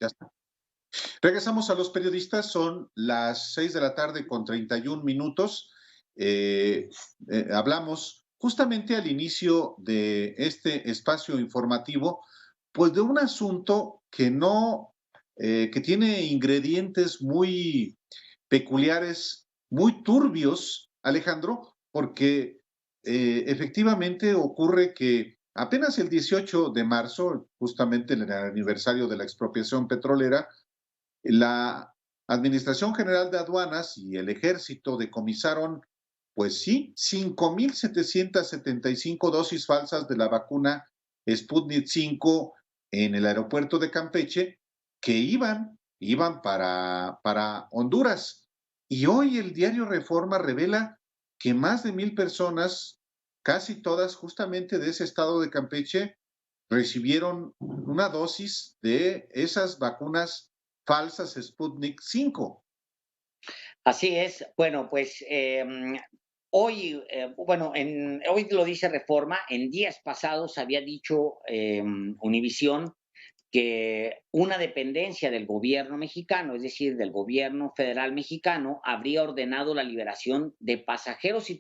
Ya está. Regresamos a los periodistas, son las 6:31 p.m. Hablamos justamente al inicio de este espacio informativo, pues de un asunto que no, que tiene ingredientes muy peculiares, muy turbios, Alejandro, porque efectivamente ocurre que apenas el 18 de marzo, justamente en el aniversario de la expropiación petrolera, la Administración General de Aduanas y el Ejército decomisaron, pues sí, 5,775 dosis falsas de la vacuna Sputnik 5 en el aeropuerto de Campeche, que iban para Honduras. Y hoy el diario Reforma revela que más de 1,000 personas, casi todas justamente de ese estado de Campeche, recibieron una dosis de esas vacunas falsas Sputnik 5. Así es. Bueno, pues hoy, hoy lo dice Reforma. En días pasados había dicho Univisión que una dependencia del gobierno mexicano, es decir, del gobierno federal mexicano, habría ordenado la liberación de pasajeros y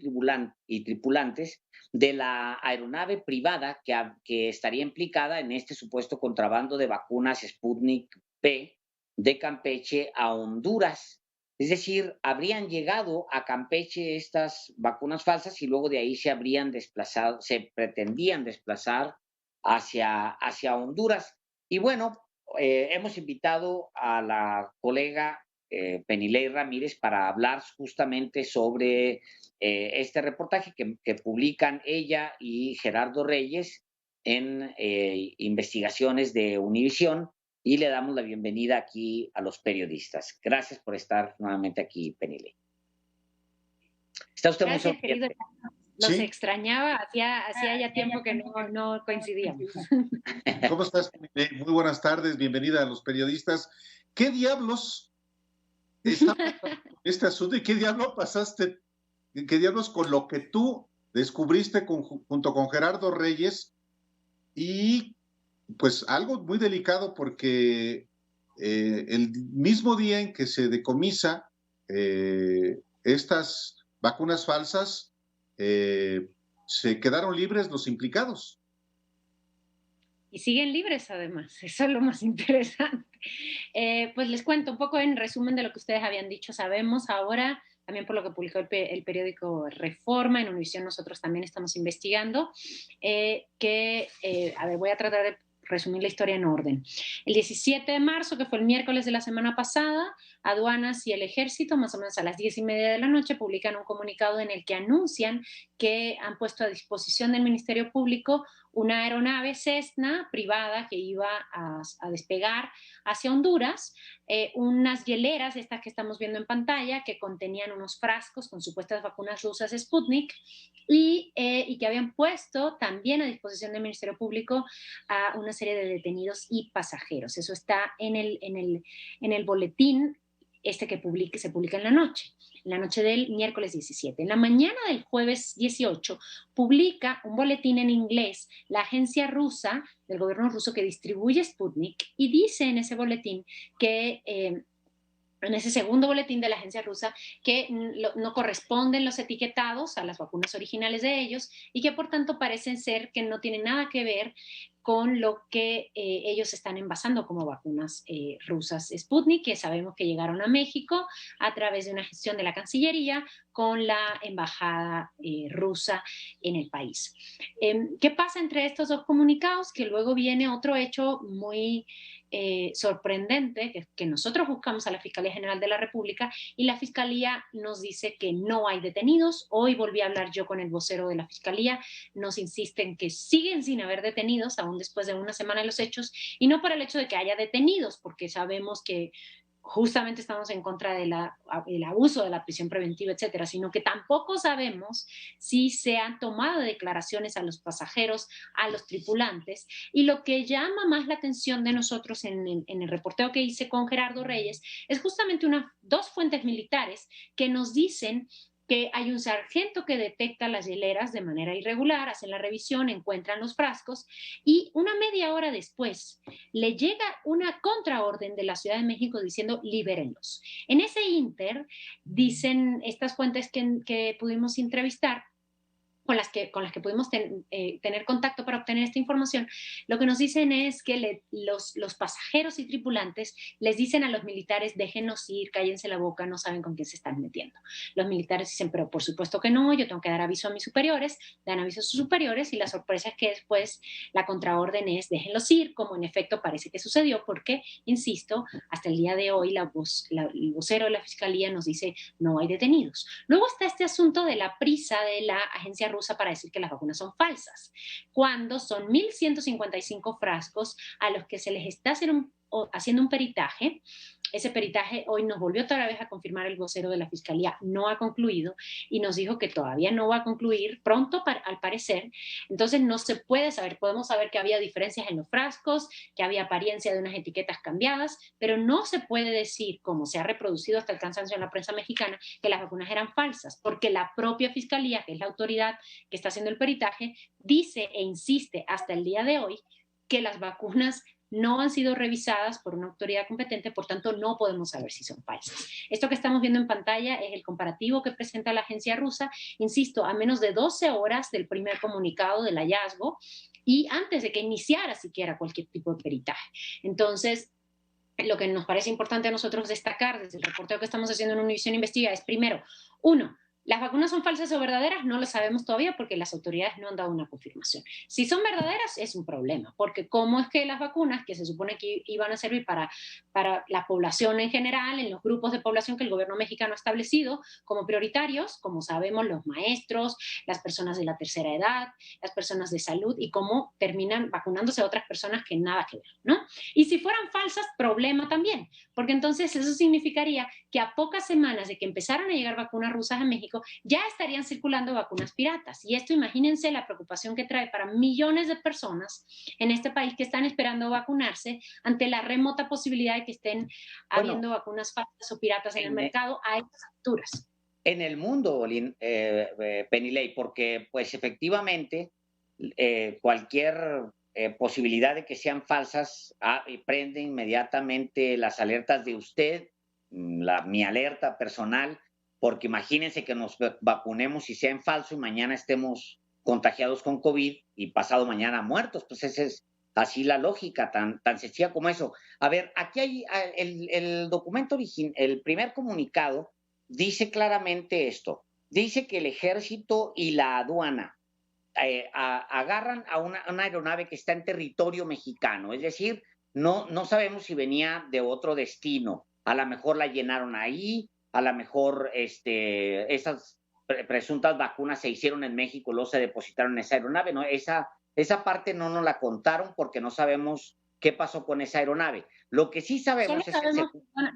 tripulantes de la aeronave privada que estaría implicada en este supuesto contrabando de vacunas Sputnik P de Campeche a Honduras. Es decir, habrían llegado a Campeche estas vacunas falsas y luego de ahí se habrían desplazado, se pretendían desplazar hacia Honduras. Y bueno, hemos invitado a la colega Penilei Ramírez para hablar justamente sobre este reportaje que publican ella y Gerardo Reyes en Investigaciones de Univisión, y le damos la bienvenida aquí a los periodistas. Gracias por estar nuevamente aquí, Penilei. Está usted muy Gracias, querido. sonriente. Los Sí, extrañaba, hacía ya tiempo que no coincidíamos. ¿cómo estás? Muy buenas tardes, bienvenida a los periodistas. ¿Qué diablos está pasando con este asunto y qué diablos pasaste, qué diablos con lo que tú descubriste junto con Gerardo Reyes? Y pues algo muy delicado porque el mismo día en que se decomisa estas vacunas falsas, eh, se quedaron libres los implicados. Y siguen libres además, eso es lo más interesante. Pues les cuento un poco en resumen de lo que ustedes habían dicho. Sabemos ahora, también por lo que publicó el periódico Reforma, en Univisión nosotros también estamos investigando, a ver, voy a tratar de resumir la historia en orden. El 17 de marzo, que fue el miércoles de la semana pasada, Aduanas y el Ejército, más o menos a las 10:30 de la noche, publican un comunicado en el que anuncian que han puesto a disposición del Ministerio Público una aeronave Cessna privada que iba a despegar hacia Honduras, unas hieleras, estas que estamos viendo en pantalla, que contenían unos frascos con supuestas vacunas rusas Sputnik y que habían puesto también a disposición del Ministerio Público a una serie de detenidos y pasajeros. Eso está en el boletín que se publica en la noche del miércoles 17. En la mañana del jueves 18 publica un boletín en inglés la agencia rusa del gobierno ruso que distribuye Sputnik, y dice en ese boletín que en ese segundo boletín de la agencia rusa que no corresponden los etiquetados a las vacunas originales de ellos y que por tanto parecen ser que no tienen nada que ver con lo que ellos están envasando como vacunas rusas Sputnik, que sabemos que llegaron a México a través de una gestión de la Cancillería con la embajada rusa en el país. ¿Qué pasa entre estos dos comunicados? Que luego viene otro hecho muy sorprendente que nosotros buscamos a la Fiscalía General de la República, y la Fiscalía nos dice que no hay detenidos. Hoy volví a hablar yo con el vocero de la Fiscalía, nos insisten que siguen sin haber detenidos aún después de una semana de los hechos, y no por el hecho de que haya detenidos, porque sabemos que justamente estamos en contra del abuso de la prisión preventiva, etcétera, sino que tampoco sabemos si se han tomado declaraciones a los pasajeros, a los tripulantes. Y lo que llama más la atención de nosotros en el reporteo que hice con Gerardo Reyes es justamente dos fuentes militares que nos dicen que hay un sargento que detecta las hieleras de manera irregular, hacen la revisión, encuentran los frascos y una media hora después le llega una contraorden de la Ciudad de México diciendo libérenlos. En ese inter, dicen estas fuentes que pudimos entrevistar, con las que pudimos tener contacto para obtener esta información, lo que nos dicen es que los pasajeros y tripulantes les dicen a los militares, déjenos ir, cállense la boca, no saben con quién se están metiendo. Los militares dicen, pero por supuesto que no, yo tengo que dar aviso a mis superiores, dan aviso a sus superiores y la sorpresa es que después la contraorden es, déjenlos ir, como en efecto parece que sucedió, porque, insisto, hasta el día de hoy el vocero de la Fiscalía nos dice, no hay detenidos. Luego está este asunto de la prisa de la agencia rusa para decir que las vacunas son falsas, cuando son 1.155 frascos a los que se les está haciendo un peritaje. Ese peritaje hoy nos volvió otra vez a confirmar el vocero de la Fiscalía, no ha concluido y nos dijo que todavía no va a concluir pronto, al parecer. Entonces no se puede saber, podemos saber que había diferencias en los frascos, que había apariencia de unas etiquetas cambiadas, pero no se puede decir, como se ha reproducido hasta el cansancio en la prensa mexicana, que las vacunas eran falsas, porque la propia Fiscalía, que es la autoridad que está haciendo el peritaje, dice e insiste hasta el día de hoy que las vacunas no han sido revisadas por una autoridad competente, por tanto no podemos saber si son falsas. Esto que estamos viendo en pantalla es el comparativo que presenta la agencia rusa, insisto, a menos de 12 horas del primer comunicado del hallazgo y antes de que iniciara siquiera cualquier tipo de peritaje. Entonces, lo que nos parece importante a nosotros destacar desde el reporteo que estamos haciendo en Univisión Investiga es, primero, uno, ¿las vacunas son falsas o verdaderas? No lo sabemos todavía porque las autoridades no han dado una confirmación. Si son verdaderas, es un problema, porque ¿cómo es que las vacunas, que se supone que iban a servir para la población en general, en los grupos de población que el gobierno mexicano ha establecido como prioritarios, como sabemos, los maestros, las personas de la tercera edad, las personas de salud, y cómo terminan vacunándose a otras personas que nada que ver, ¿no? Y si fueran falsas, problema también, porque entonces eso significaría que a pocas semanas de que empezaran a llegar vacunas rusas a México, ya estarían circulando vacunas piratas. Y esto, imagínense la preocupación que trae para millones de personas en este país que están esperando vacunarse ante la remota posibilidad de que estén habiendo vacunas falsas o piratas en el mercado a estas alturas. En el mundo, Penilei, porque pues efectivamente cualquier posibilidad de que sean falsas prende inmediatamente las alertas de usted, mi alerta personal, porque imagínense que nos vacunemos y sea en falso y mañana estemos contagiados con COVID y pasado mañana muertos. Pues esa es así la lógica, tan sencilla como eso. A ver, aquí hay el documento original, el primer comunicado dice claramente esto. Dice que el ejército y la aduana agarran a una aeronave que está en territorio mexicano, es decir, no sabemos si venía de otro destino, a lo mejor la llenaron ahí, a lo mejor esas presuntas vacunas se hicieron en México, luego se depositaron en esa aeronave, ¿no? Esa parte no nos la contaron porque no sabemos qué pasó con esa aeronave. Lo que sí sabemos es que...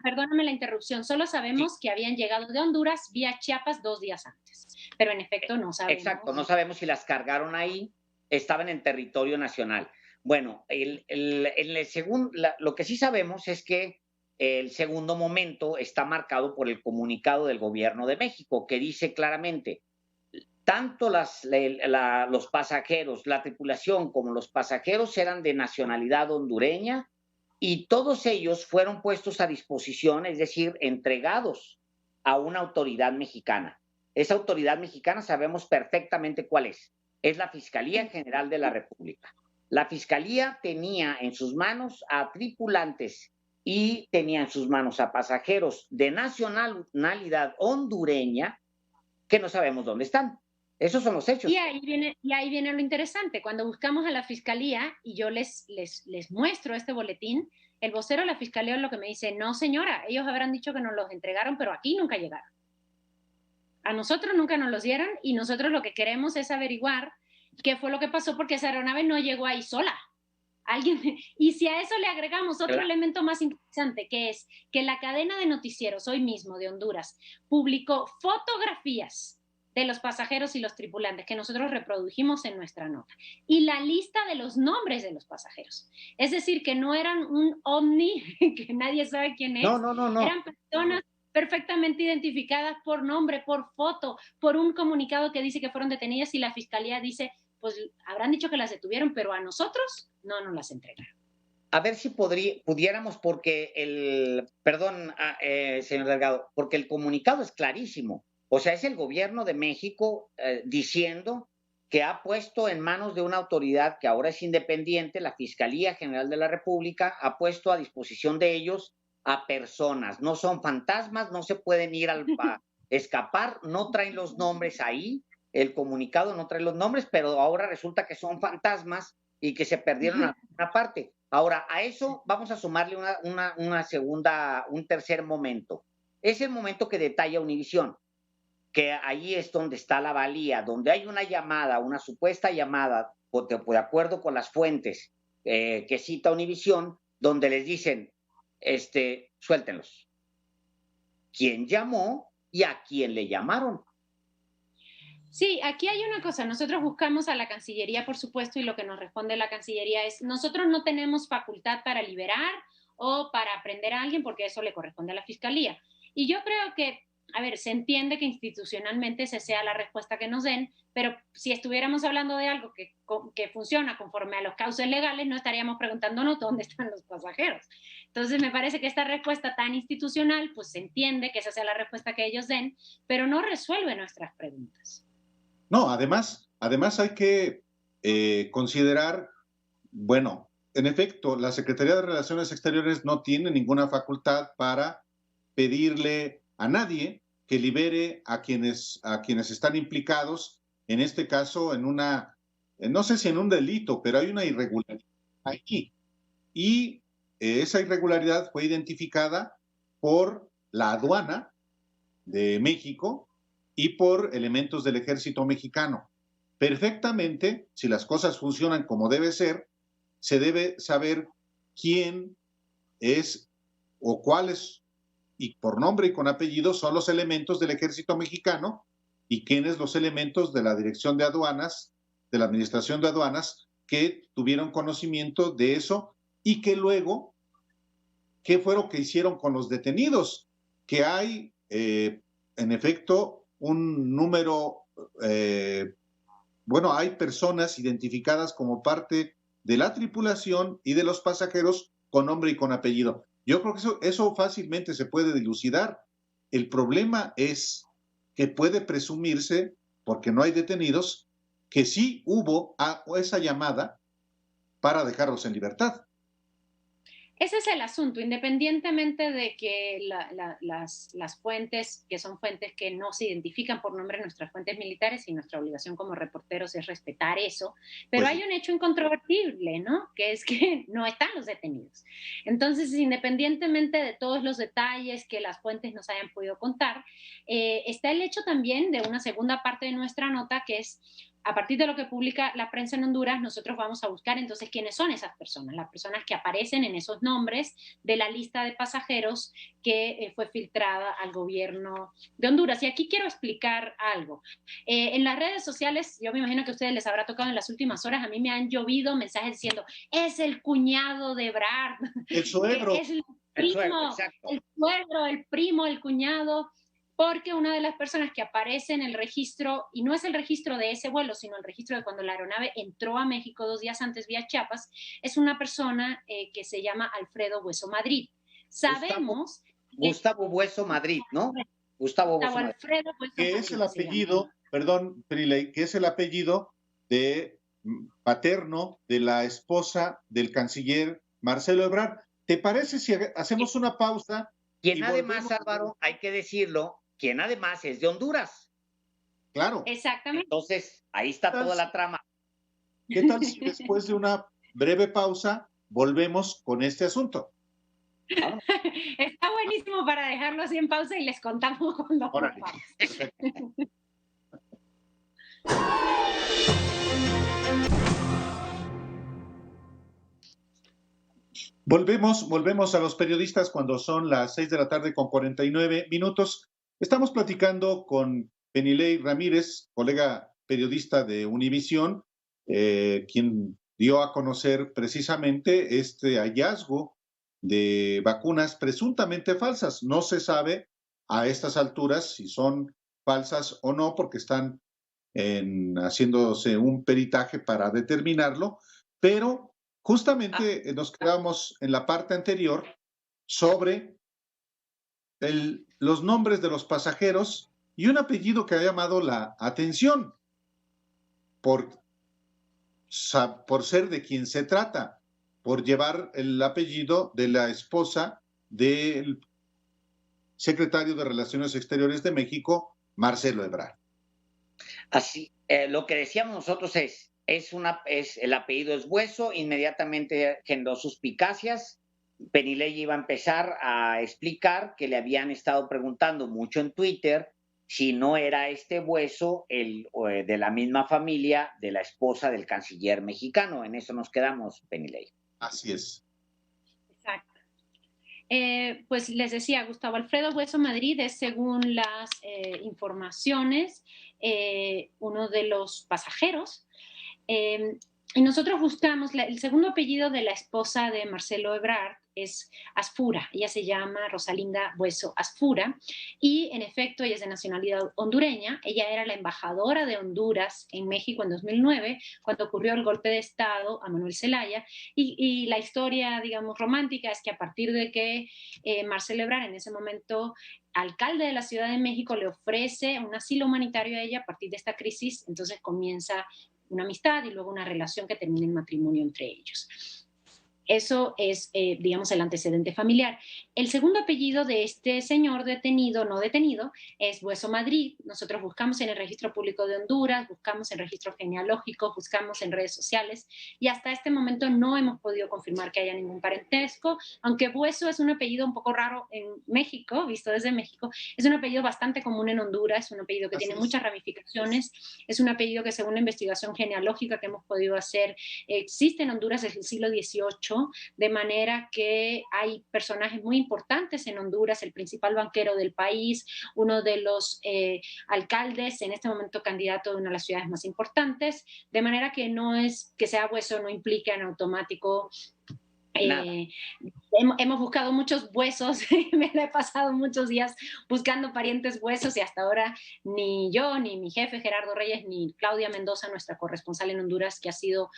Perdóname la interrupción, solo sabemos que habían llegado de Honduras vía Chiapas 2 días antes, pero en efecto no sabemos. Exacto, no sabemos si las cargaron ahí, estaban en territorio nacional. Bueno, lo que sí sabemos es que el segundo momento está marcado por el comunicado del gobierno de México, que dice claramente, tanto los pasajeros, la tripulación como los pasajeros eran de nacionalidad hondureña y todos ellos fueron puestos a disposición, es decir, entregados a una autoridad mexicana. Esa autoridad mexicana sabemos perfectamente cuál es. Es la Fiscalía General de la República. La Fiscalía tenía en sus manos a tripulantes y tenía en sus manos a pasajeros de nacionalidad hondureña que no sabemos dónde están. Esos son los hechos. Y ahí viene lo interesante. Cuando buscamos a la Fiscalía y yo les muestro este boletín, el vocero de la Fiscalía lo que me dice, no señora, ellos habrán dicho que nos los entregaron, pero aquí nunca llegaron. A nosotros nunca nos los dieron y nosotros lo que queremos es averiguar qué fue lo que pasó porque esa aeronave no llegó ahí sola. Y si a eso le agregamos otro elemento más interesante, que es que la cadena de noticieros hoy mismo de Honduras publicó fotografías de los pasajeros y los tripulantes que nosotros reprodujimos en nuestra nota y la lista de los nombres de los pasajeros. Es decir, que no eran un ovni que nadie sabe quién es. No. Eran personas perfectamente identificadas por nombre, por foto, por un comunicado que dice que fueron detenidas y la fiscalía dice, pues habrán dicho que las detuvieron, pero a nosotros no nos las entregaron. A ver si pudiéramos, porque perdón, señor Delgado, porque el comunicado es clarísimo. O sea, es el gobierno de México diciendo que ha puesto en manos de una autoridad que ahora es independiente, la Fiscalía General de la República, ha puesto a disposición de ellos a personas. No son fantasmas, no se pueden ir a escapar, no traen los nombres ahí, el comunicado no trae los nombres, pero ahora resulta que son fantasmas y que se perdieron a una parte. Ahora, a eso vamos a sumarle un tercer momento. Es el momento que detalla Univisión, que ahí es donde está la valía, donde hay una llamada, una supuesta llamada, de acuerdo con las fuentes que cita Univisión, donde les dicen, suéltenlos. ¿Quién llamó y a quién le llamaron? Sí, aquí hay una cosa, nosotros buscamos a la Cancillería, por supuesto, y lo que nos responde la Cancillería es, nosotros no tenemos facultad para liberar o para prender a alguien porque eso le corresponde a la Fiscalía. Y yo creo que, a ver, se entiende que institucionalmente esa sea la respuesta que nos den, pero si estuviéramos hablando de algo que funciona conforme a los cauces legales, no estaríamos preguntándonos dónde están los pasajeros. Entonces, me parece que esta respuesta tan institucional, pues se entiende que esa sea la respuesta que ellos den, pero no resuelve nuestras preguntas. No, además hay que considerar, bueno, en efecto, la Secretaría de Relaciones Exteriores no tiene ninguna facultad para pedirle a nadie que libere a quienes están implicados, en este caso, en no sé si en un delito, pero hay una irregularidad aquí. Y esa irregularidad fue identificada por la aduana de México y por elementos del ejército mexicano. Perfectamente, si las cosas funcionan como debe ser, se debe saber quién es o cuáles, y por nombre y con apellido, son los elementos del ejército mexicano y quiénes los elementos de la Dirección de Aduanas, de la Administración de Aduanas, que tuvieron conocimiento de eso y que luego, ¿qué fue lo que hicieron con los detenidos? Que hay, en efecto, un número, bueno, hay personas identificadas como parte de la tripulación y de los pasajeros con nombre y con apellido. Yo creo que eso fácilmente se puede dilucidar. El problema es que puede presumirse, porque no hay detenidos, que sí hubo esa llamada para dejarlos en libertad. Ese es el asunto, independientemente de que las fuentes, que son fuentes que no se identifican por nombre, nuestras fuentes militares, y nuestra obligación como reporteros es respetar eso, pero pues hay un hecho incontrovertible, ¿no? Que es que no están los detenidos. Entonces, independientemente de todos los detalles que las fuentes nos hayan podido contar, está el hecho también de una segunda parte de nuestra nota, que es a partir de lo que publica la prensa en Honduras, nosotros vamos a buscar entonces quiénes son esas personas, las personas que aparecen en esos nombres de la lista de pasajeros que fue filtrada al gobierno de Honduras. Y aquí quiero explicar algo. En las redes sociales, yo me imagino que a ustedes les habrá tocado en las últimas horas, a mí me han llovido mensajes diciendo, es el cuñado de Ebrard. El suegro. Es el primo, el suegro, el primo, el cuñado, porque una de las personas que aparece en el registro, y no es el registro de ese vuelo, sino el registro de cuando la aeronave entró a México 2 días antes vía Chiapas, es una persona que se llama Alfredo Bueso Madrid. Sabemos... Gustavo Bueso Madrid, ¿no? Gustavo Bueso Madrid. Alfredo Bueso que Madrid, es el apellido, perdón, Priley, que es el apellido de paterno de la esposa del canciller Marcelo Ebrard. ¿Te parece si hacemos una pausa? Quien además, Álvaro, hay que decirlo, quien además es de Honduras. Claro. Exactamente. Entonces, ahí está toda la trama. ¿Qué tal si después de una breve pausa volvemos con este asunto? ¿Vamos? Está buenísimo para dejarlo así en pausa y les contamos cuando volvamos. Volvemos a los periodistas cuando son las 6 de la tarde con 49 minutos. Estamos platicando con Penilei Ramírez, colega periodista de Univisión, quien dio a conocer precisamente este hallazgo de vacunas presuntamente falsas. No se sabe a estas alturas si son falsas o no, porque están haciéndose un peritaje para determinarlo, pero justamente nos quedamos en la parte anterior sobre los nombres de los pasajeros y un apellido que ha llamado la atención por ser de quien se trata, por llevar el apellido de la esposa del secretario de Relaciones Exteriores de México, Marcelo Ebrard. Así, lo que decíamos nosotros es el apellido es Bueso, inmediatamente generó suspicacias. Penilei iba a empezar a explicar que le habían estado preguntando mucho en Twitter si no era este Bueso de la misma familia de la esposa del canciller mexicano. En eso nos quedamos, Penilei. Así es. Exacto. Pues les decía, Gustavo Alfredo Bueso Madrid es, según las informaciones, uno de los pasajeros. Y nosotros buscamos, el segundo apellido de la esposa de Marcelo Ebrard es Asfura. Ella se llama Rosalinda Bueso Asfura y en efecto ella es de nacionalidad hondureña. Ella era la embajadora de Honduras en México en 2009 cuando ocurrió el golpe de Estado a Manuel Zelaya y la historia, digamos, romántica es que a partir de que Marcelo Ebrard, en ese momento alcalde de la Ciudad de México, le ofrece un asilo humanitario a ella a partir de esta crisis, entonces comienza una amistad y luego una relación que termina en matrimonio entre ellos. Eso es, digamos, el antecedente familiar. El segundo apellido de este señor detenido, no detenido, es Bueso Madrid. Nosotros buscamos en el Registro Público de Honduras, buscamos en registros genealógicos, buscamos en redes sociales y hasta este momento no hemos podido confirmar que haya ningún parentesco, aunque Bueso es un apellido un poco raro en México, visto desde México, es un apellido bastante común en Honduras, es un apellido que tiene muchas ramificaciones, es un apellido que según la investigación genealógica que hemos podido hacer, existe en Honduras desde el siglo XVIII, de manera que hay personajes muy importantes en Honduras, el principal banquero del país, uno de los alcaldes, en este momento candidato de una de las ciudades más importantes, de manera que no es que sea Bueso, no implica en automático hemos buscado muchos Buesos, me la he pasado muchos días buscando parientes Buesos y hasta ahora ni yo, ni mi jefe Gerardo Reyes, ni Claudia Mendoza, nuestra corresponsal en Honduras, que ha sido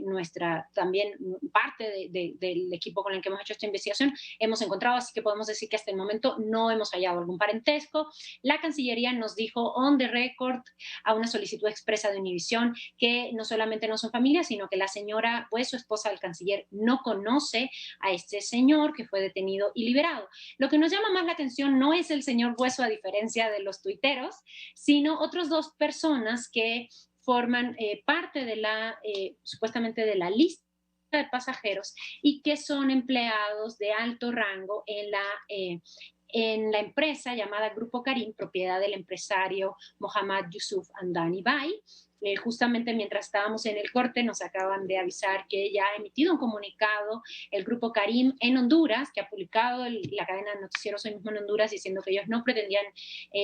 nuestra también parte del equipo con el que hemos hecho esta investigación, hemos encontrado, así que podemos decir que hasta el momento no hemos hallado algún parentesco. La Cancillería nos dijo on the record a una solicitud expresa de Univisión que no solamente no son familia, sino que la señora Bueso, esposa del canciller, no conoce a este señor que fue detenido y liberado. Lo que nos llama más la atención no es el señor Bueso, a diferencia de los tuiteros, sino otras dos personas que forman parte de supuestamente de la lista de pasajeros y que son empleados de alto rango en la empresa llamada Grupo Karim, propiedad del empresario Mohammad Yusuf Andani Bai. Justamente mientras estábamos en el corte nos acaban de avisar que ya ha emitido un comunicado el Grupo Karim en Honduras, que ha publicado la cadena de noticieros hoy mismo en Honduras diciendo que ellos no pretendían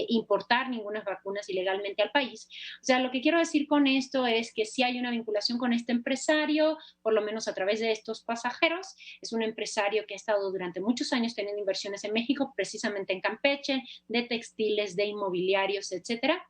importar ninguna vacunas ilegalmente al país. O sea, lo que quiero decir con esto es que sí hay una vinculación con este empresario, por lo menos a través de estos pasajeros. Es un empresario que ha estado durante muchos años teniendo inversiones en México, precisamente en Campeche, de textiles, de inmobiliarios, etcétera,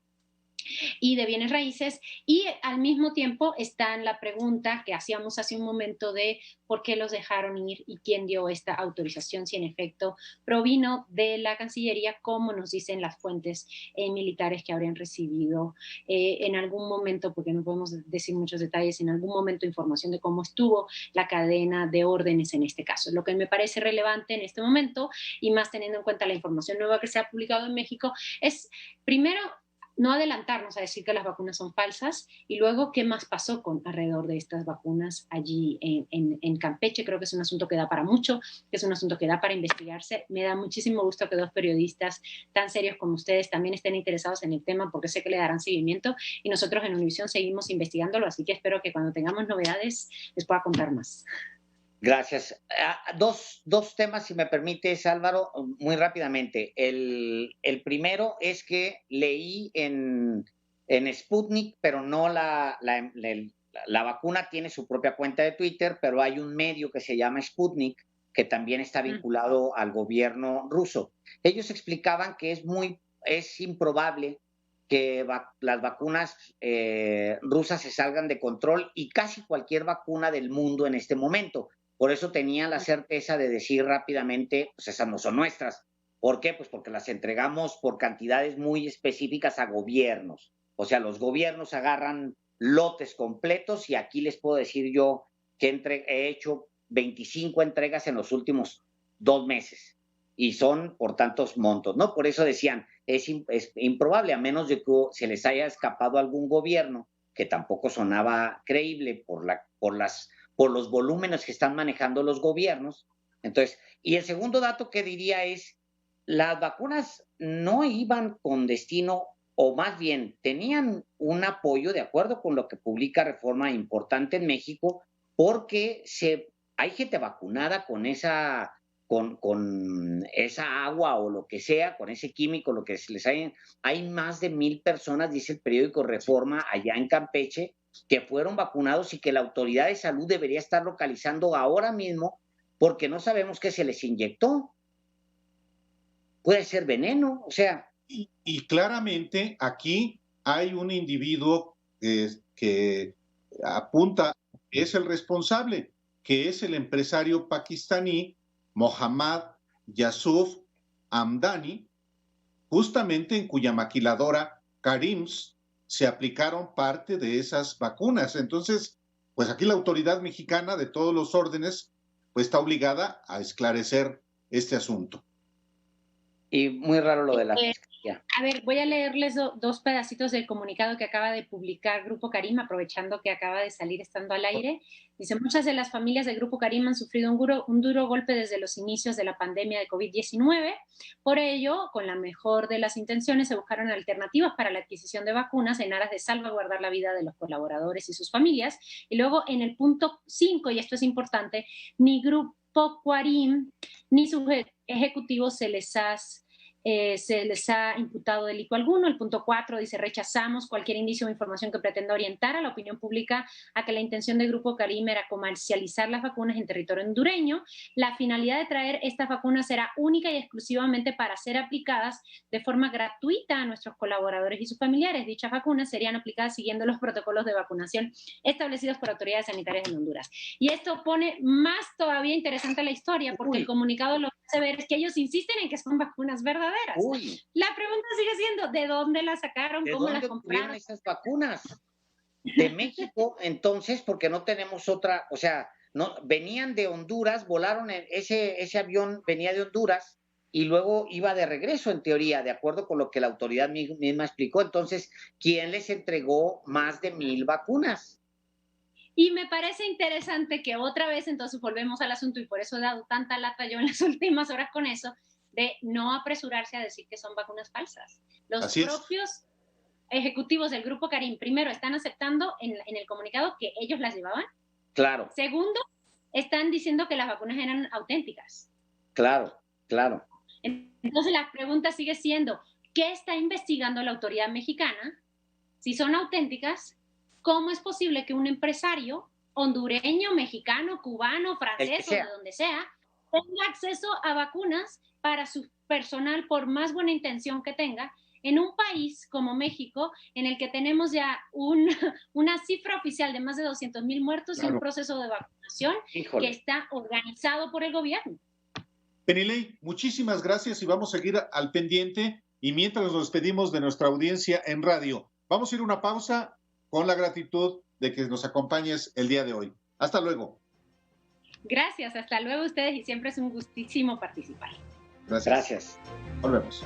y de bienes raíces, y al mismo tiempo está en la pregunta que hacíamos hace un momento de por qué los dejaron ir y quién dio esta autorización, si en efecto provino de la Cancillería, como nos dicen las fuentes militares que habrían recibido en algún momento, porque no podemos decir muchos detalles, en algún momento información de cómo estuvo la cadena de órdenes en este caso. Lo que me parece relevante en este momento, y más teniendo en cuenta la información nueva que se ha publicado en México, es primero no adelantarnos a decir que las vacunas son falsas y luego qué más pasó alrededor de estas vacunas allí en Campeche. Creo que es un asunto que da para mucho, que es un asunto que da para investigarse. Me da muchísimo gusto que dos periodistas tan serios como ustedes también estén interesados en el tema porque sé que le darán seguimiento y nosotros en Univisión seguimos investigándolo, así que espero que cuando tengamos novedades les pueda contar más. Gracias. Dos temas, si me permites, Álvaro, muy rápidamente. El primero es que leí en Sputnik, pero no la vacuna tiene su propia cuenta de Twitter, pero hay un medio que se llama Sputnik, que también está vinculado al gobierno ruso. Ellos explicaban que es improbable que las vacunas rusas se salgan de control, y casi cualquier vacuna del mundo en este momento. Por eso tenían la certeza de decir rápidamente, pues esas no son nuestras. ¿Por qué? Pues porque las entregamos por cantidades muy específicas a gobiernos. O sea, los gobiernos agarran lotes completos, y aquí les puedo decir yo que he hecho 25 entregas en los últimos 2 meses, y son por tantos montos, ¿no? Por eso decían, es improbable, a menos de que se les haya escapado algún gobierno, que tampoco sonaba creíble por los volúmenes que están manejando los gobiernos. Entonces, y el segundo dato que diría es, las vacunas no iban con destino, o más bien tenían un apoyo, de acuerdo con lo que publica Reforma, importante en México, porque hay gente vacunada con esa agua o lo que sea, con ese químico, lo que se les hay más de 1,000 personas, dice el periódico Reforma, allá en Campeche, que fueron vacunados, y que la autoridad de salud debería estar localizando ahora mismo, porque no sabemos qué se les inyectó. Puede ser veneno, o sea. Y claramente aquí hay un individuo que apunta, es el responsable, que es el empresario pakistaní Mohammad Yusuf Hamdani, justamente en cuya maquiladora Karims se aplicaron parte de esas vacunas. Entonces, pues aquí la autoridad mexicana de todos los órdenes pues está obligada a esclarecer este asunto. Y muy raro lo de la fiscalía. A ver, voy a leerles dos pedacitos del comunicado que acaba de publicar Grupo Carim, aprovechando que acaba de salir estando al aire. Dice, muchas de las familias del Grupo Carim han sufrido un duro golpe desde los inicios de la pandemia de COVID-19. Por ello, con la mejor de las intenciones, se buscaron alternativas para la adquisición de vacunas en aras de salvaguardar la vida de los colaboradores y sus familias. Y luego, en el punto 5, y esto es importante, ni Grupo Carim ni sus ejecutivos se les ha imputado delito alguno. El punto 4 dice, rechazamos cualquier indicio o información que pretenda orientar a la opinión pública a que la intención del Grupo Carim era comercializar las vacunas en territorio hondureño. La finalidad de traer estas vacunas será única y exclusivamente para ser aplicadas de forma gratuita a nuestros colaboradores y sus familiares. Dichas vacunas serían aplicadas siguiendo los protocolos de vacunación establecidos por autoridades sanitarias en Honduras. Y esto pone más todavía interesante la historia, porque el comunicado lo que hace ver es que ellos insisten en que son vacunas verdaderas. La pregunta sigue siendo, ¿de dónde las sacaron? ¿Cómo las compraron? Esas vacunas? De México, entonces, porque no tenemos otra, o sea, no, venían de Honduras, volaron, ese avión venía de Honduras y luego iba de regreso, en teoría, de acuerdo con lo que la autoridad misma explicó. Entonces, ¿quién les entregó más de 1,000 vacunas? Y me parece interesante que otra vez, entonces, volvemos al asunto, y por eso he dado tanta lata yo en las últimas horas con eso, de no apresurarse a decir que son vacunas falsas. Los propios ejecutivos del Grupo Carim, primero, están aceptando en el comunicado que ellos las llevaban. Claro. Segundo, están diciendo que las vacunas eran auténticas. Claro, claro. Entonces la pregunta sigue siendo, ¿qué está investigando la autoridad mexicana? Si son auténticas, ¿cómo es posible que un empresario hondureño, mexicano, cubano, francés o de donde sea, tenga acceso a vacunas para su personal, por más buena intención que tenga, en un país como México, en el que tenemos ya una cifra oficial de más de 200,000 muertos, claro, y un proceso de vacunación que está organizado por el gobierno? Penilei, muchísimas gracias, y vamos a seguir al pendiente. Y mientras nos despedimos de nuestra audiencia en radio, vamos a ir a una pausa con la gratitud de que nos acompañes el día de hoy. Hasta luego. Gracias, hasta luego ustedes, y siempre es un gustísimo participar. Gracias. Gracias. Volvemos.